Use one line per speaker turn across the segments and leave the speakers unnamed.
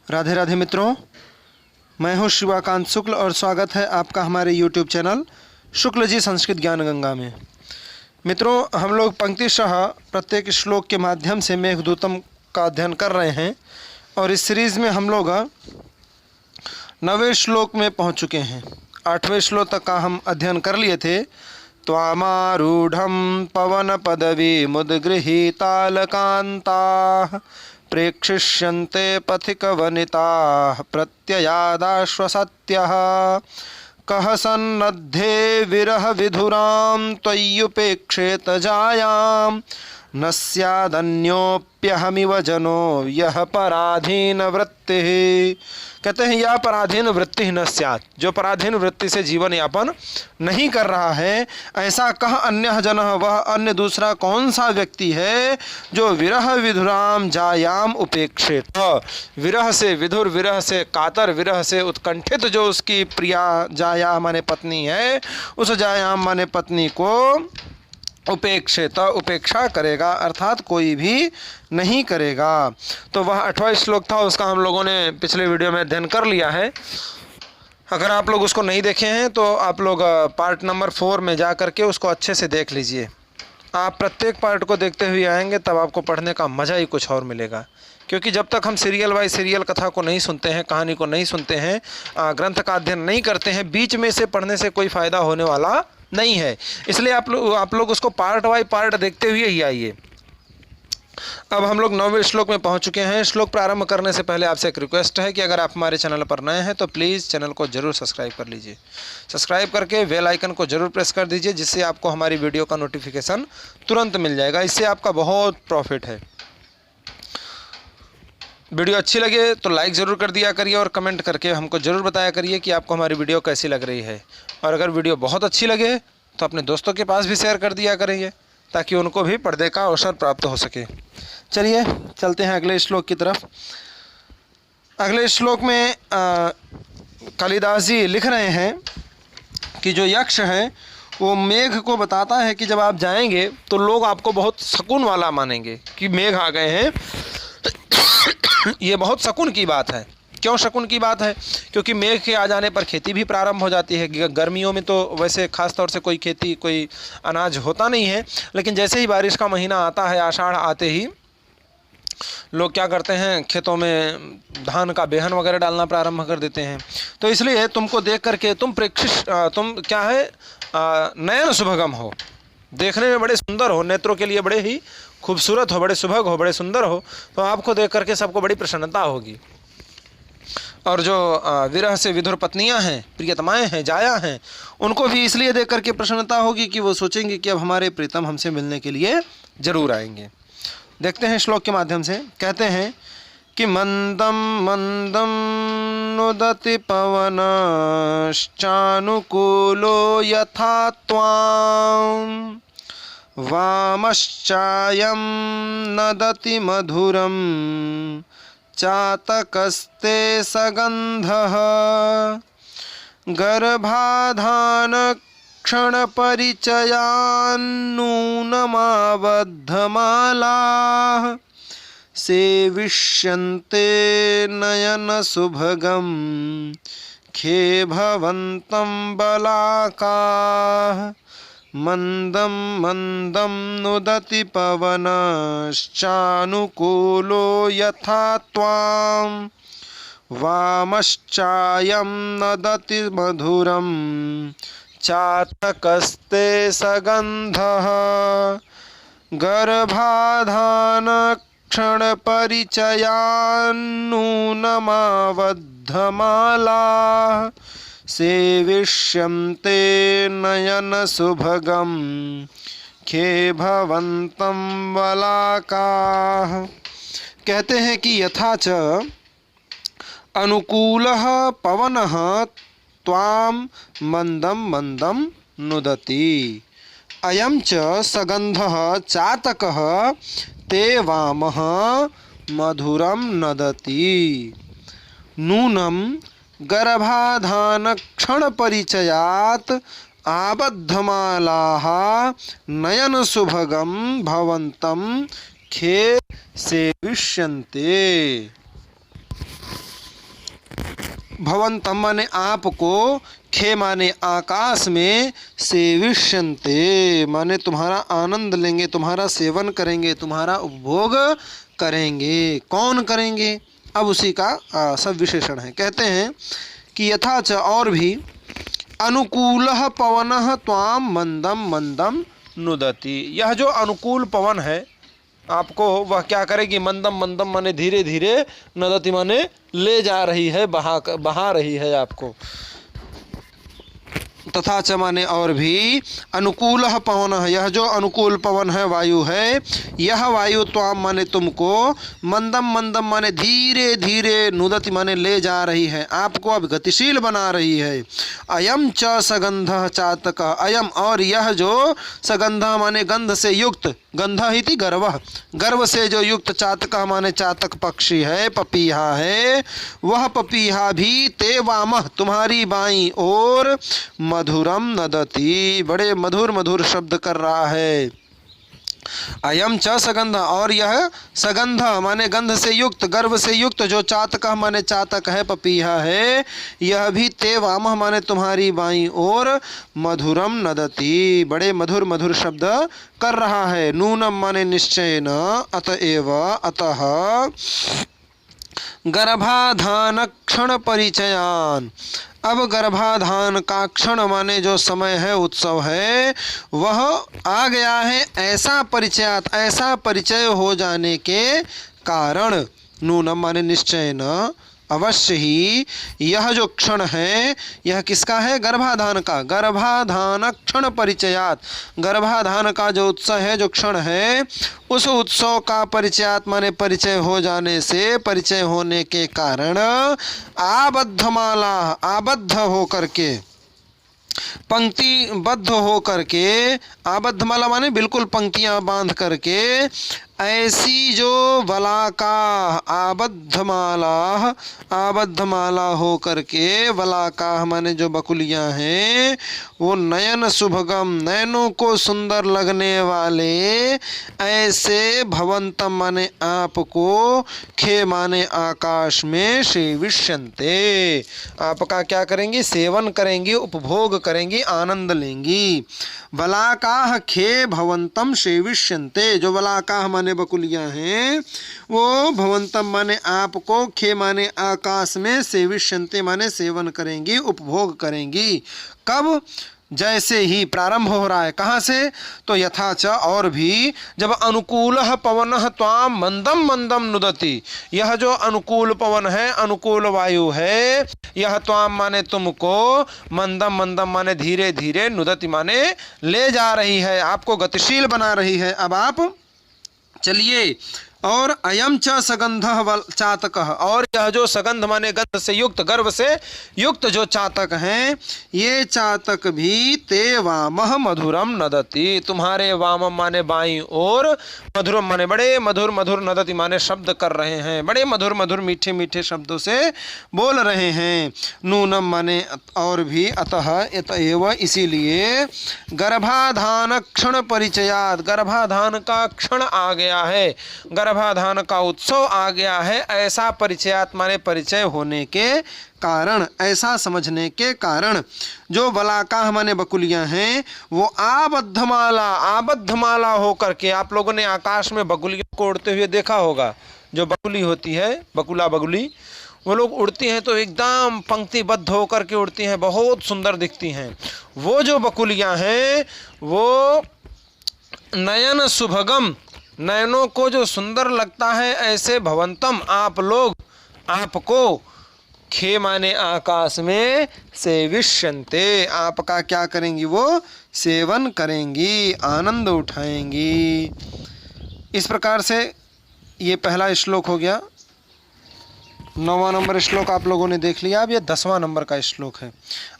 राधे राधे मित्रों, मैं हूं शिवाकांत शुक्ल और स्वागत है आपका हमारे YouTube चैनल शुक्ल जी संस्कृत ज्ञान गंगा में। मित्रों, हम लोग पंक्तिशः प्रत्येक श्लोक के माध्यम से मेघदूतम का अध्ययन कर रहे हैं और इस सीरीज़ में हम लोग 9वें श्लोक में पहुंच चुके हैं। 8वें श्लोक तक का हम अध्ययन कर लिए थे। त्वामारूढ़ं पवन पदवी मुद्गृहीतालकान्ताः प्रेक्षिष्यन्ते पथिकवनिताः प्रत्ययादाश्वसत्यः कः सन्नद्धे विरह विधुरां त्वय्युपेक्षेत जायां न स्यादन्योऽप्यहमिव जनो यः पराधीन वृत्तिः। कहते हैं यह पराधीन वृत्ति न स्यात्, जो पराधीन वृत्ति से जीवन यापन नहीं कर रहा है, ऐसा कह अन्य जन, वह अन्य दूसरा कौन सा व्यक्ति है जो विरह विधुराम जायाम उपेक्षित, विरह से विधुर, विरह से कातर, विरह से उत्कंठित जो उसकी प्रिया जाया माने पत्नी है, उस जायाम माने पत्नी को उपेक्षित उपेक्षा करेगा, अर्थात कोई भी नहीं करेगा। तो वह 8वां श्लोक था, उसका हम लोगों ने पिछले वीडियो में अध्ययन कर लिया है। अगर आप लोग उसको नहीं देखे हैं तो आप लोग पार्ट नंबर 4 में जा करके उसको अच्छे से देख लीजिए। आप प्रत्येक पार्ट को देखते हुए आएंगे तब आपको पढ़ने का मज़ा ही कुछ और मिलेगा, क्योंकि जब तक हम सीरियल वाइज सीरियल कथा को नहीं सुनते हैं, कहानी को नहीं सुनते हैं, ग्रंथ का अध्ययन नहीं करते हैं, बीच में से पढ़ने से कोई फ़ायदा होने वाला नहीं है। इसलिए आप लोग उसको पार्ट बाय पार्ट देखते हुए ही आइए। अब हम लोग 9वें श्लोक में पहुंच चुके हैं। श्लोक प्रारंभ करने से पहले आपसे एक रिक्वेस्ट है कि अगर आप हमारे चैनल पर नए हैं तो प्लीज़ चैनल को जरूर सब्सक्राइब कर लीजिए। सब्सक्राइब करके बेल आइकन को जरूर प्रेस कर दीजिए, जिससे आपको हमारी वीडियो का नोटिफिकेशन तुरंत मिल जाएगा। इससे आपका बहुत प्रॉफिट है। वीडियो अच्छी लगे तो लाइक ज़रूर कर दिया करिए और कमेंट करके हमको ज़रूर बताया करिए कि आपको हमारी वीडियो कैसी लग रही है। और अगर वीडियो बहुत अच्छी लगे तो अपने दोस्तों के पास भी शेयर कर दिया करेंगे, ताकि उनको भी पर्दे का अवसर प्राप्त हो सके। चलिए चलते हैं अगले श्लोक की तरफ। अगले श्लोक में कालिदास जी लिख रहे हैं कि जो यक्ष है वो मेघ को बताता है कि जब आप जाएंगे तो लोग आपको बहुत सकून वाला मानेंगे कि मेघ आ गए हैं। ये बहुत शकुन की बात है। क्यों शकुन की बात है? क्योंकि मेघ के आ जाने पर खेती भी प्रारंभ हो जाती है। गर्मियों में तो वैसे खास तौर से कोई खेती, कोई अनाज होता नहीं है, लेकिन जैसे ही बारिश का महीना आता है, आषाढ़ आते ही लोग क्या करते हैं, खेतों में धान का बेहन वगैरह डालना प्रारंभ कर देते हैं। तो इसलिए तुमको देख करके तुम क्या है, नयन सुभगम हो, देखने में बड़े सुंदर हो, नेत्रों के लिए बड़े ही खूबसूरत हो, बड़े सुभग हो, बड़े सुंदर हो, तो आपको देख करके सबको बड़ी प्रसन्नता होगी। और जो विरह से विधुर पत्नियां हैं, प्रियतमाएं हैं, जाया हैं, उनको भी इसलिए देख करके प्रसन्नता होगी कि वो सोचेंगे कि अब हमारे प्रीतम हमसे मिलने के लिए जरूर आएंगे। देखते हैं श्लोक के माध्यम से। कहते हैं कि मंदम मंदम नुदति पवनश्चानुकूलो यथा त्वां वामश्चायं नदति मधुरं चातकस्ते सगन्धः गर्भाधान क्षणपरिचयान्नूनमाबद्धमालाः सेविष्यन्ते नयन सुभगं खे भवन्तं बलाकाः मंदम मंदम नुदति पवनश्चानुकूलो यथा त्वां वामश्चायं नदति मधुरं चातकस्ते सगन्धः गर्भाधान क्षणपरिचयान्नूनमाबद्धमालाः सेविष्यन्ते नयन सुभगं खे भवन्तं बलाकाः। कहते हैं कि यथा च अनुकूलः पवनः त्वां मंदं मंदं नुदति अयं च सगन्धः चातकः ते वामः मधुरं नदति नूनं गर्भाधान क्षण परिचयात आबद्धमालाः नयन सुभगं भवन्तं खे सेविष्यन्ते। भवंतम माने आपको, खे माने आकाश में, सेविष्यन्ते माने तुम्हारा आनंद लेंगे, तुम्हारा सेवन करेंगे, तुम्हारा उपभोग करेंगे। कौन करेंगे? अब उसी का सब विशेषण है। कहते हैं कि यथा च और भी, अनुकूलः पवनः त्वां मंदम मंदम नुदति। यह जो अनुकूल पवन है आपको, वह क्या करेगी? मंदम मंदम माने धीरे धीरे, नदति माने ले जा रही है, बहा रही है आपको। तथा च माने और भी, अनुकूलः पवनः यह जो अनुकूल पवन है, वायु है, यह वायु त्वाम माने तुमको, मंदम मंदम माने धीरे धीरे, नुदति माने ले जा रही है, आपको अब गतिशील बना रही है। अयम च सगंधः चातकः, अयम और यह जो, सगंधः माने गंध से युक्त, गंधः इति गर्वः, गर्व से जो युक्त, चातकः माने चातक पक्षी है, पपीहा है, वह पपीहा भी ते वामः तुम्हारी बाईं ओर, मधुरम नदति बड़े मधुर मधुर शब्द कर रहा है। अयम च सगंध और यह सगंध माने गंध से युक्त, गर्व से युक्त जो चातक माने चातक है, पपीहा है, यह भी ते वामः माने तुम्हारी बाईं ओर, मधुरम नदति बड़े मधुर मधुर शब्द कर रहा है। नूनम माने निश्चयेन, अतएव अतः, गर्भाधान क्षण परिचयान। अब गर्भाधान का क्षण माने जो समय है, उत्सव है, वह आ गया है, ऐसा परिचयात ऐसा परिचय हो जाने के कारण। नूनम माने निश्चय न, अवश्य ही, यह जो क्षण है यह किसका है? गर्भाधान का। गर्भाधान क्षण परिचयात, गर्भाधान का जो उत्सव है, जो क्षण है, उस उत्सव का परिचयात माने परिचय हो जाने से, परिचय होने के कारण, आबद्धमाला आबद्ध होकर के, पंक्तिबद्ध हो करके, आबद्धमाला माने बिल्कुल पंक्तियां बांध करके, ऐसी जो वलाका, आबद्धमाला, आबद्धमाला हो करके, वलाका माने जो बकुलियां हैं, वो नयन शुभगम नयनों को सुंदर लगने वाले, ऐसे भवंतम माने आपको, खे माने आकाश में, सेविष्यन्ते आपका क्या करेंगी? सेवन करेंगी, उपभोग करेंगी, आनंद लेंगी। वलाकाह खे भवंतम सेविष्यन्ते, जो वलाकाह माने बकुलियां हैं, वो भवंतम माने आपको, खे माने आकाश में, सेविष्यन्ते माने सेवन करेंगी, उपभोग करेंगी। कब? जैसे ही प्रारंभ हो रहा है। कहाँ से? तो यथा च और भी, जब अनुकूलः पवनः त्वां मंदम मंदम नुदति, यह जो अनुकूल पवन है, अनुकूल वायु है, यह त्वां माने तुमको, मंदम मंदम माने धीरे धीरे, नुदति माने ले जा रही है, आपको गतिशील बना रही है। अब आप चलिए। और अयम च सगंधः चातकः, और यह जो सगंध माने गंध से युक्त, गर्व से युक्त जो चातक हैं, ये चातक भी ते वामः मधुरम नदति, तुम्हारे वाम माने बाईं और, मधुरम माने बड़े मधुर मधुर, नदति माने शब्द कर रहे हैं, बड़े मधुर मधुर मीठे मीठे शब्दों से बोल रहे हैं। नूनम माने और भी, अतः अतएव इसीलिए, गर्भाधान क्षण परिचयात, गर्भाधान का क्षण आ गया है, गर्भाधान का उत्सव आ गया है, ऐसा परिचयात माने परिचय होने के कारण, ऐसा समझने के कारण, जो वलाकाह माने बकुलियां हैं, वो आबद्धमाला, आबद्धमाला होकर के, आप लोगों ने आकाश में बकुलियों को उड़ते हुए देखा होगा। जो बकुली होती है, बकुला बगुली, वो लोग उड़ती हैं तो एकदम पंक्तिबद्ध होकर के उड़ती हैं, बहुत सुंदर दिखती हैं। वो जो बकुलियां हैं, वो नयन शुभगम, नयनों को जो सुंदर लगता है, ऐसे भवंतम आप लोग, आपको, खे माने आकाश में, सेविष्यन्ते आपका क्या करेंगी? वो सेवन करेंगी, आनंद उठाएंगी। इस प्रकार से ये पहला श्लोक हो गया। 9वां नंबर श्लोक आप लोगों ने देख लिया। अब ये 10वां नंबर का श्लोक है।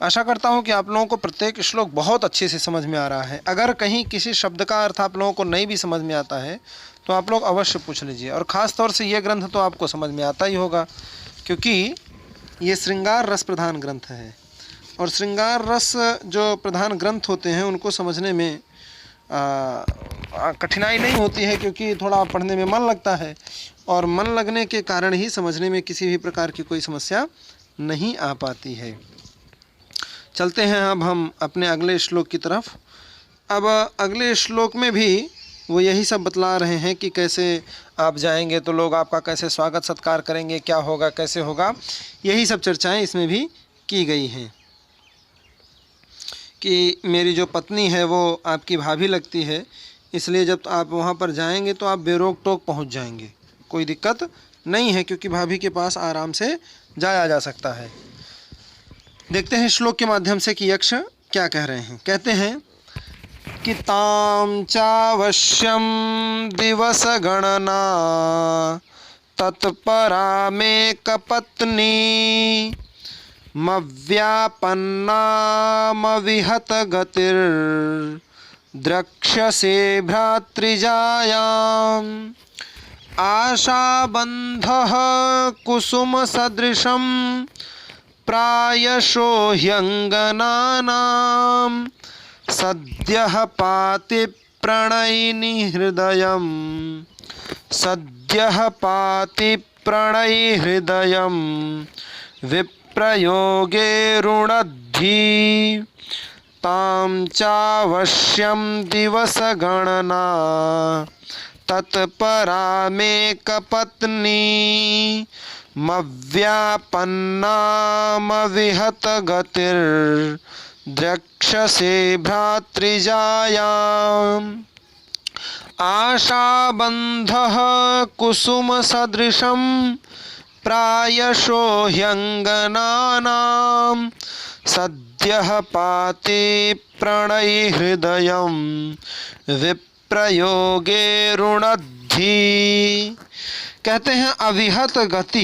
आशा करता हूँ कि आप लोगों को प्रत्येक श्लोक बहुत अच्छे से समझ में आ रहा है। अगर कहीं किसी शब्द का अर्थ आप लोगों को नहीं भी समझ में आता है तो आप लोग अवश्य पूछ लीजिए। और ख़ास तौर से ये ग्रंथ तो आपको समझ में आता ही होगा, क्योंकि ये श्रृंगार रस प्रधान ग्रंथ है। और श्रृंगार रस जो प्रधान ग्रंथ होते हैं, उनको समझने में कठिनाई नहीं होती है, क्योंकि थोड़ा पढ़ने में मन लगता है, और मन लगने के कारण ही समझने में किसी भी प्रकार की कोई समस्या नहीं आ पाती है। चलते हैं अब हम अपने अगले श्लोक की तरफ। अब अगले श्लोक में भी वो यही सब बतला रहे हैं कि कैसे आप जाएंगे तो लोग आपका कैसे स्वागत सत्कार करेंगे, क्या होगा, कैसे होगा। यही सब चर्चाएं इसमें भी की गई हैं कि मेरी जो पत्नी है वो आपकी भाभी लगती है, इसलिए जब आप वहाँ पर जाएंगे तो आप बेरोक टोक पहुँच जाएंगे, कोई दिक्कत नहीं है, क्योंकि भाभी के पास आराम से जाया जा सकता है। देखते हैं श्लोक के माध्यम से कि यक्ष क्या कह रहे हैं। कहते हैं कि ताम चावश्यम दिवस गणना तत्परा में कपत्नी मव्यापन्नामविहत गतिर द्रक्ष्यसे भ्रातृजायाम् आशाबन्धः कुसुम सदृशं प्रायशो ह्यङ्गनानां सद्यः पाति प्रणयिनि हृदयं सद्यः पाति प्रणयि हृदयं विप्रयोगे रुणद्धि तां चावश्यं दिवस गणना तत्परा में कपत्नी मव्यापन्नामविहत गतिर द्रक्ष्यसे भ्रातृजायाम् आशाबन्धः कुसुम सदृशं प्रायशो ह्यङ्गनानां सद्यः पाति प्रणयि हृदयं विप्रयोगे रुणद्धि। कहते हैं अविहत गति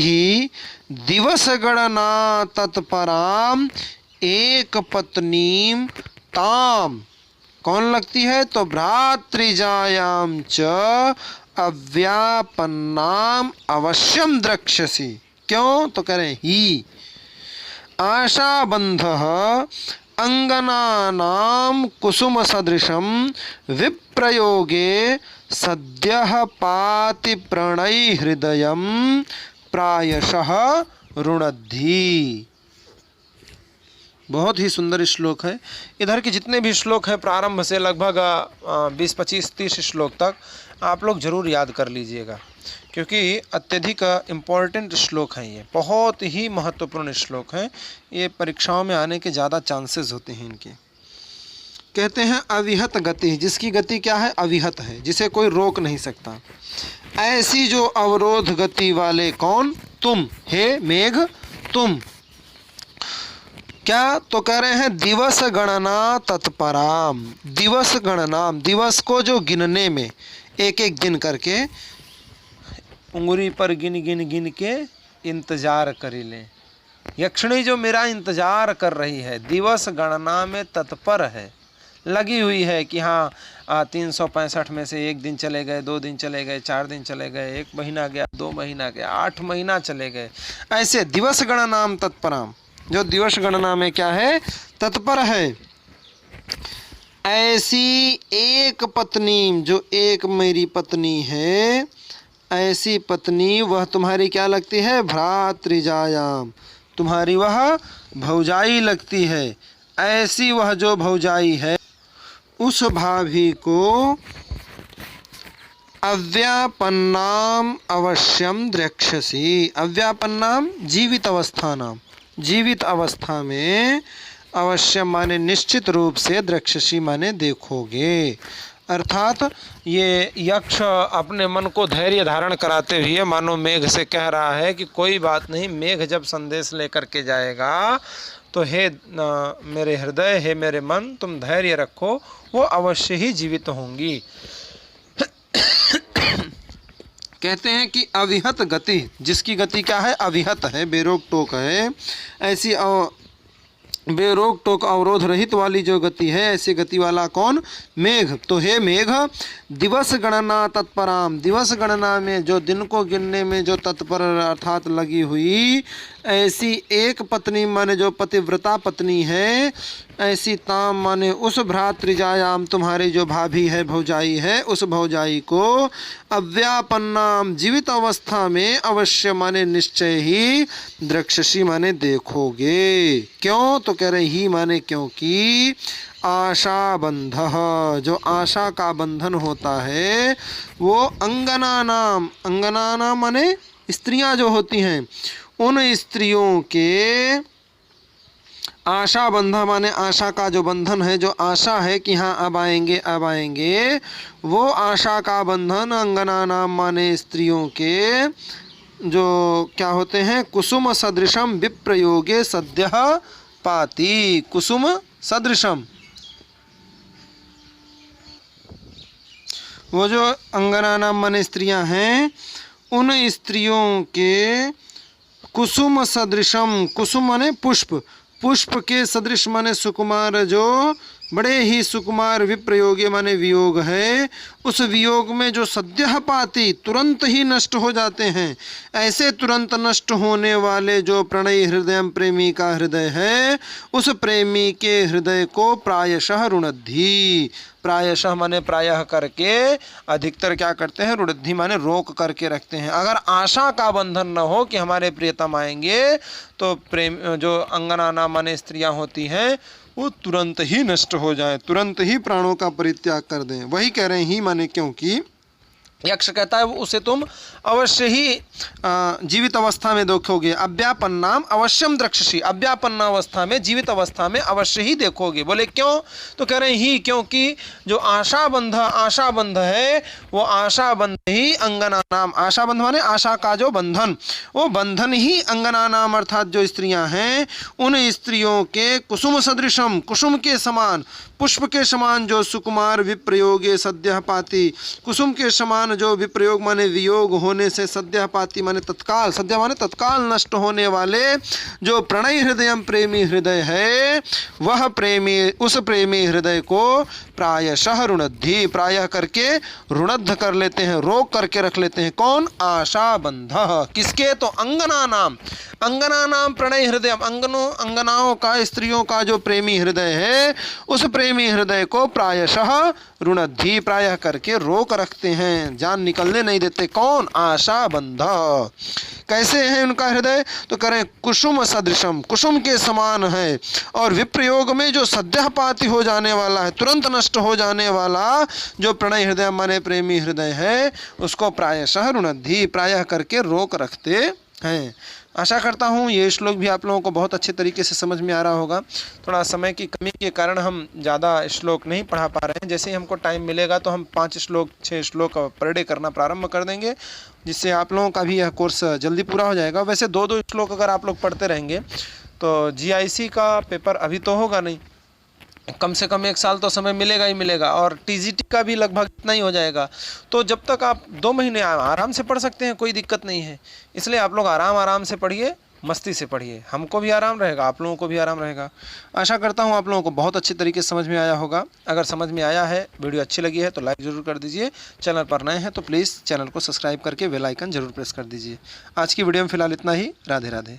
दिवस गणना तत्पराम एक पत्नीम ताम, कौन लगती है तो भ्रातृजायाम च अव्यापन्नाम अवश्यम द्रक्ष्यसि। क्यों तो कह रहे ही आशाबन्धः अंगनानां कुसुम सदृशं विप्रयोगे सद्यः पाति प्रणयि हृदयं प्रायशः रुणद्धि। बहुत ही सुंदर श्लोक है। इधर के जितने भी श्लोक हैं प्रारंभ से लगभग 20, 25, 30 श्लोक तक आप लोग ज़रूर याद कर लीजिएगा, क्योंकि अत्यधिक इम्पॉर्टेंट श्लोक हैं। ये बहुत ही महत्वपूर्ण श्लोक हैं, ये परीक्षाओं में आने के ज़्यादा चांसेस होते हैं इनके। कहते हैं अविहत गति, जिसकी गति क्या है, अविहत है, जिसे कोई रोक नहीं सकता। ऐसी जो अवरोध गति वाले कौन, तुम हे मेघ तुम। क्या तो कह रहे हैं दिवस गणना तत्पराम, दिवस गणनाम, दिवस को जो गिनने में एक एक दिन करके उंगली पर गिन गिन गिन के इंतजार करी ले। यक्षिणी जो मेरा इंतजार कर रही है, दिवस गणना में तत्पर है, लगी हुई है कि हाँ 365 में से 1 दिन चले गए, 2 दिन चले गए, 4 दिन चले गए, 1 महीना गया, 2 महीना गया, 8 महीना चले गए। ऐसे दिवस गणनाम तत्पराम, जो दिवस गणना में क्या है, तत्पर है। ऐसी एक पत्नी, जो एक मेरी पत्नी है, ऐसी पत्नी वह तुम्हारी क्या लगती है, भ्रातृजायाम, तुम्हारी वह भौजाई लगती है। ऐसी वह जो भौजाई है उस भाभी को अव्यापन्नाम अवश्यम द्रक्ष्यसि। अव्यापन्नाम जीवित अवस्थानाम, जीवित अवस्था में अवश्य माने निश्चित रूप से, द्रक्ष्यसि माने देखोगे। अर्थात ये यक्ष अपने मन को धैर्य धारण कराते हुए मानो मेघ से कह रहा है कि कोई बात नहीं, मेघ जब संदेश लेकर के जाएगा तो हे मेरे हृदय, हे मेरे मन, तुम धैर्य रखो, वो अवश्य ही जीवित होंगी। कहते हैं कि अविहत गति, जिसकी गति क्या है, अविहत है, बेरोक टोक है, ऐसी बेरोक टोक अवरोध रहित वाली जो गति है, ऐसी गति वाला कौन? मेघ। तो हे मेघ, दिवस गणना तत्पराम, दिवस गणना में जो दिन को गिनने में जो तत्पर अर्थात लगी हुई, ऐसी एक पत्नी माने जो पतिव्रता पत्नी है, ऐसी ताम माने उस भ्रातृजायाम तुम्हारी जो भाभी है, भौजाई है, उस भौजाई को अव्यापन्नाम जीवित अवस्था में अवश्य माने निश्चय ही द्रक्षसी माने देखोगे। क्यों? तो कह रहे ही माने क्योंकि आशा बंध, जो आशा का बंधन होता है वो अंगना नाम, अंगना नाम माने स्त्रियां जो होती हैं, उन स्त्रियों के आशा बंधा माने आशा का जो बंधन है, जो आशा है कि हाँ अब आएंगे अब आएंगे, वो आशा का बंधन अंगना नाम माने स्त्रियों के जो क्या होते हैं, कुसुम सदृशम विप्रयोगे सद्यः पाति। कुसुम सदृशम, वो जो अंगना नाम माने स्त्रियां हैं, उन स्त्रियों के कुसुम सदृशम, कुसुम माने पुष्प, पुष्प के सदृश माने सुकुमार, जो बड़े ही सुकुमार, विप्रयोगे माने वियोग है, उस वियोग में जो सद्यः पाति तुरंत ही नष्ट हो जाते हैं, ऐसे तुरंत नष्ट होने वाले जो प्रणयी हृदय प्रेमी का हृदय है, उस प्रेमी के हृदय को प्रायशः रुणद्धि, प्रायशः माने प्रायः करके, अधिकतर क्या करते हैं, रुणद्धि माने रोक करके रखते हैं। अगर आशा का बंधन न हो कि हमारे प्रियतम आएंगे, तो प्रेम जो अंगना माने स्त्रियां होती हैं वो तुरंत ही नष्ट हो जाए, तुरंत ही प्राणों का परित्याग कर दें। वही कह रहे हैं ही माने क्योंकि यक्ष कहता है उसे तुम अवश्य ही जीवित अवस्था में देखोगे। अव्यापन्नाम अवश्यम द्रक्षसी, अव्यापन्ना अवस्था में, जीवित अवस्था में अवश्य ही देखोगे। बोले क्यों? तो कह रहे हैं ही क्योंकि जो आशा बंध है, वो आशा बंध ही अंगना नाम, आशा बंध माने आशा का जो बंधन, वो बंधन ही अंगना नाम अर्थात जो स्त्रियां हैं, उन स्त्रियों के कुसुम सदृशम, कुसुम के समान, पुष्प के समान जो सुकुमार, विप्रयोगे सद्यः पाति, कुसुम के समान जो विप्रयोग माने वियोग होने से, सद्यः पाति माने तत्काल, सद्य माने तत्काल नष्ट होने वाले जो प्रणय हृदय प्रेमी हृदय है, वह प्रेमी, उस प्रेमी हृदय को प्रायशः रुणद्धि, प्रायः करके रुणद्ध कर लेते हैं, रोक करके रख लेते हैं। कौन? आशा बंध। किसके? तो अंगना नाम, अंगना नाम प्रणय हृदय, अंगनाओं का, स्त्रियों का जो प्रेमी हृदय है, उस प्रेमी हृदय को प्रायशः रुणद्धि, प्रायः करके रोक रखते हैं, जान निकलने नहीं देते। कौन? आशा बंध। कैसे है उनका हृदय? तो करें कुसुम सदृशम, कुसुम के समान है, और विप्रयोग में जो सद्यः पाति हो जाने वाला है, तुरंत नष्ट हो जाने वाला जो प्रणय हृदय माने प्रेमी हृदय है, उसको प्रायशः रुणद्धि, प्रायः करके रोक रखते हैं। आशा करता हूँ ये श्लोक भी आप लोगों को बहुत अच्छे तरीके से समझ में आ रहा होगा। थोड़ा समय की कमी के कारण हम ज़्यादा श्लोक नहीं पढ़ा पा रहे हैं। जैसे ही हमको टाइम मिलेगा तो हम 5 श्लोक 6 श्लोक पर डे करना प्रारंभ कर देंगे, जिससे आप लोगों का भी यह कोर्स जल्दी पूरा हो जाएगा। वैसे 2-2 श्लोक अगर आप लोग पढ़ते रहेंगे तो GIC का पेपर अभी तो होगा नहीं, कम से कम 1 साल तो समय मिलेगा ही मिलेगा, और TGT का भी लगभग इतना ही हो जाएगा। तो जब तक आप 2 महीने आराम से पढ़ सकते हैं, कोई दिक्कत नहीं है। इसलिए आप लोग आराम से पढ़िए, मस्ती से पढ़िए, हमको भी आराम रहेगा, आप लोगों को भी आराम रहेगा। आशा करता हूँ आप लोगों को बहुत अच्छे तरीके से समझ में आया होगा। अगर समझ में आया है, वीडियो अच्छी लगी है तो लाइक ज़रूर कर दीजिए। चैनल पर नए हैं तो प्लीज़ चैनल को सब्सक्राइब करके बेल आइकन ज़रूर प्रेस कर दीजिए। आज की वीडियो में फ़िलहाल इतना ही। राधे राधे।